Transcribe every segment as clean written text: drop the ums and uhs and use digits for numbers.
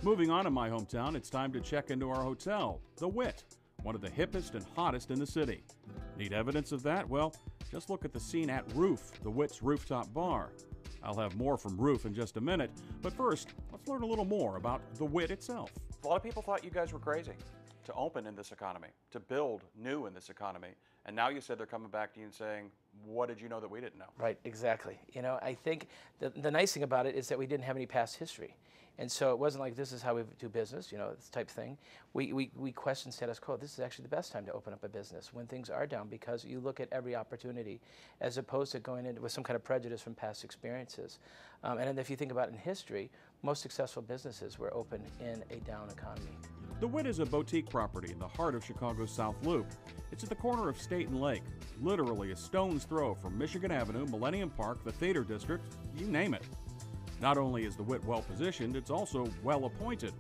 Moving on in my hometown, it's time to check into our hotel, the Wit, one of the hippest and hottest in the city. Need evidence of that? Well, just look at the scene at Roof, the Wit's rooftop bar. I'll have more from Roof in just a minute, but first, let's learn a little more about the Wit itself. A lot of people thought you guys were crazy to open in this economy, to build new in this economy, and now you said they're coming back to you and saying, what did you know that we didn't know? Right, exactly. You know, I think the nice thing about it is that we didn't have any past history. And so it wasn't like this is how we do business, you know, this type of thing. We questioned status quo. This is actually the best time to open up a business when things are down, because you look at every opportunity as opposed to going into with some kind of prejudice from past experiences. And then if you think about it in history, most successful businesses were open in a down economy. The Wit is a boutique property in the heart of Chicago's South Loop. It's at the corner of State and Lake, literally a stone's throw from Michigan Avenue, Millennium Park, the Theater District, you name it. Not only is the Wit well positioned, it's also well appointed.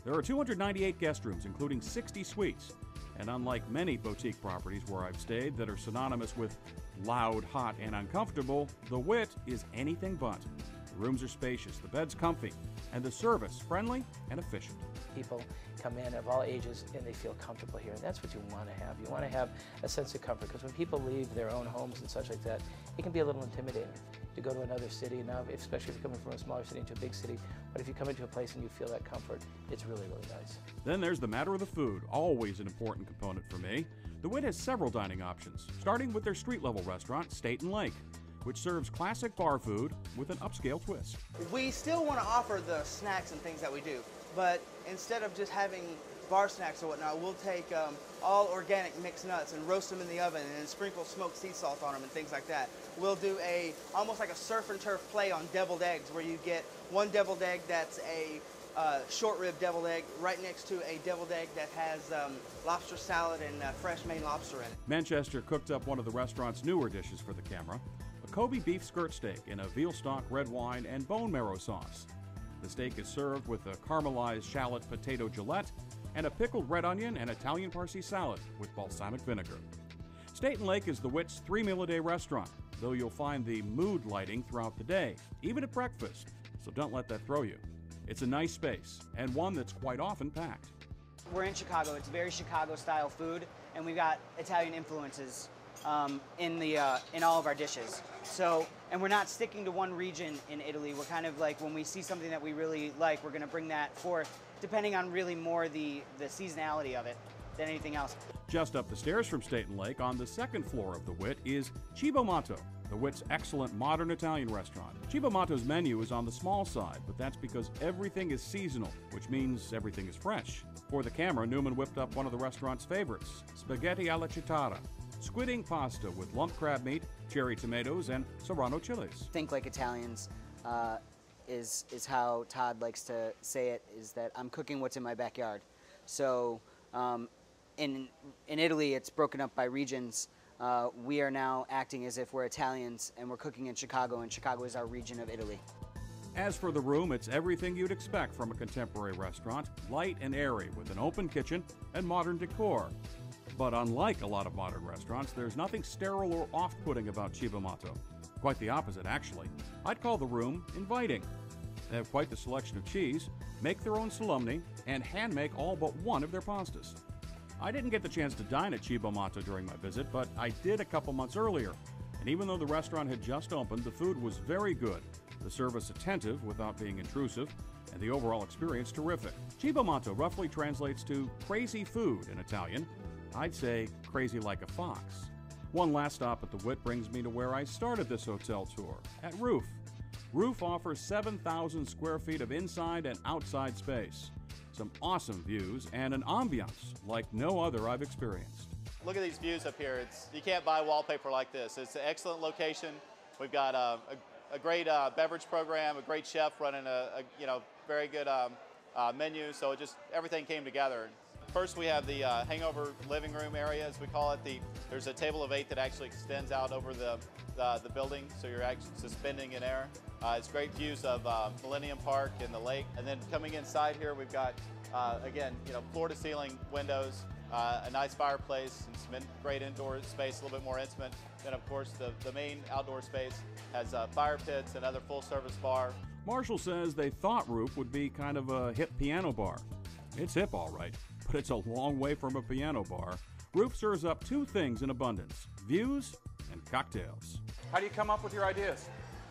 There are 298 guest rooms, including 60 suites. And unlike many boutique properties where I've stayed that are synonymous with loud, hot, and uncomfortable, the Wit is anything but. The rooms are spacious, the bed's comfy, and the service friendly and efficient. People come in of all ages and they feel comfortable here, and that's what you want to have. You want to have a sense of comfort, because when people leave their own homes and such like that, it can be a little intimidating to go to another city now, especially if you're coming from a smaller city into a big city. But if you come into a place and you feel that comfort, it's really, really nice. Then there's the matter of the food, always an important component for me. The Wit has several dining options, starting with their street-level restaurant, State and Lake, which serves classic bar food with an upscale twist. We still want to offer the snacks and things that we do, but instead of just having bar snacks or whatnot, we'll take all organic mixed nuts and roast them in the oven and then sprinkle smoked sea salt on them and things like that. We'll do almost like a surf and turf play on deviled eggs, where you get one deviled egg that's a short rib deviled egg right next to a deviled egg that has lobster salad and fresh Maine lobster in it. Manchester cooked up one of the restaurant's newer dishes for the camera, a Kobe beef skirt steak in a veal stock, red wine, and bone marrow sauce. The steak is served with a caramelized shallot potato gillette and a pickled red onion and Italian parsley salad with balsamic vinegar. State and Lake is the Wit's 3-meal-a-day restaurant, though you'll find the mood lighting throughout the day, even at breakfast, so don't let that throw you. It's a nice space, and one that's quite often packed. We're in Chicago. It's very Chicago-style food, and we've got Italian influences in all of our dishes. So, and we're not sticking to one region in Italy. We're kind of like, when we see something that we really like, we're going to bring that forth, depending on really more the seasonality of it than anything else. Just up the stairs from State and Lake, on the second floor of the Wit, is Chibomatto, the Wit's excellent modern Italian restaurant. Chibomatto's menu is on the small side, but that's because everything is seasonal, which means everything is fresh. For the camera, Newman whipped up one of the restaurant's favorites, spaghetti alla città, squid ink pasta with lump crab meat, cherry tomatoes, and serrano chilies. Think like Italians is how Todd likes to say it, is that I'm cooking what's in my backyard. So in Italy, it's broken up by regions. We are now acting as if we're Italians and we're cooking in Chicago, and Chicago is our region of Italy. As for the room, it's everything you'd expect from a contemporary restaurant, light and airy with an open kitchen and modern decor. But unlike a lot of modern restaurants, there's nothing sterile or off-putting about Chibomatto. Quite the opposite, actually. I'd call the room inviting. They have quite the selection of cheese, make their own salumi, and hand-make all but one of their pastas. I didn't get the chance to dine at Chibomatto during my visit, but I did a couple months earlier. And even though the restaurant had just opened, the food was very good, the service attentive without being intrusive, and the overall experience terrific. Chibomatto roughly translates to crazy food in Italian. I'd say crazy like a fox. One last stop at the Wit brings me to where I started this hotel tour, at Roof. Roof offers 7,000 square feet of inside and outside space, some awesome views, and an ambiance like no other I've experienced. Look at these views up here. You can't buy wallpaper like this. It's an excellent location. We've got a great beverage program, a great chef running a very good menu, so everything came together. First, we have the hangover living room area, as we call it. There's a table of 8 that actually extends out over the building, so you're actually suspending in air. It's great views of Millennium Park and the lake. And then coming inside here, we've got, again, floor-to-ceiling windows, a nice fireplace, and some great indoor space, a little bit more intimate. Then, of course, the main outdoor space has fire pits and other full-service bar. Marshall says they thought Roof would be kind of a hip piano bar. It's hip, all right, but it's a long way from a piano bar. Roof serves up two things in abundance: views and cocktails. How do you come up with your ideas?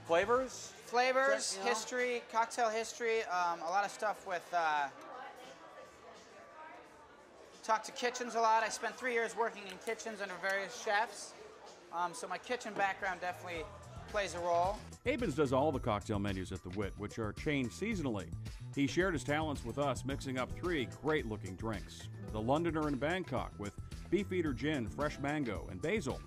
Flavors? Flavors, You know? history, cocktail history, a lot of stuff with, talk to kitchens a lot. I spent 3 years working in kitchens under various chefs, so my kitchen background definitely plays a role. Abens does all the cocktail menus at the Wit, which are changed seasonally. He shared his talents with us, mixing up three great-looking drinks. The Londoner in Bangkok with Beefeater Gin, Fresh Mango, and Basil.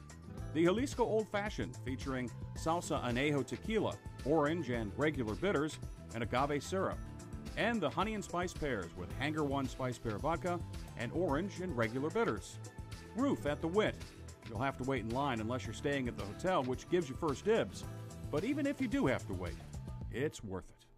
The Jalisco Old Fashioned featuring Salsa Anejo Tequila, Orange and Regular Bitters, and Agave Syrup. And the Honey and Spice Pairs with Hanger One Spice Pear Vodka and Orange and Regular Bitters. Roof at the Wit. You'll have to wait in line unless you're staying at the hotel, which gives you first dibs. But even if you do have to wait, it's worth it.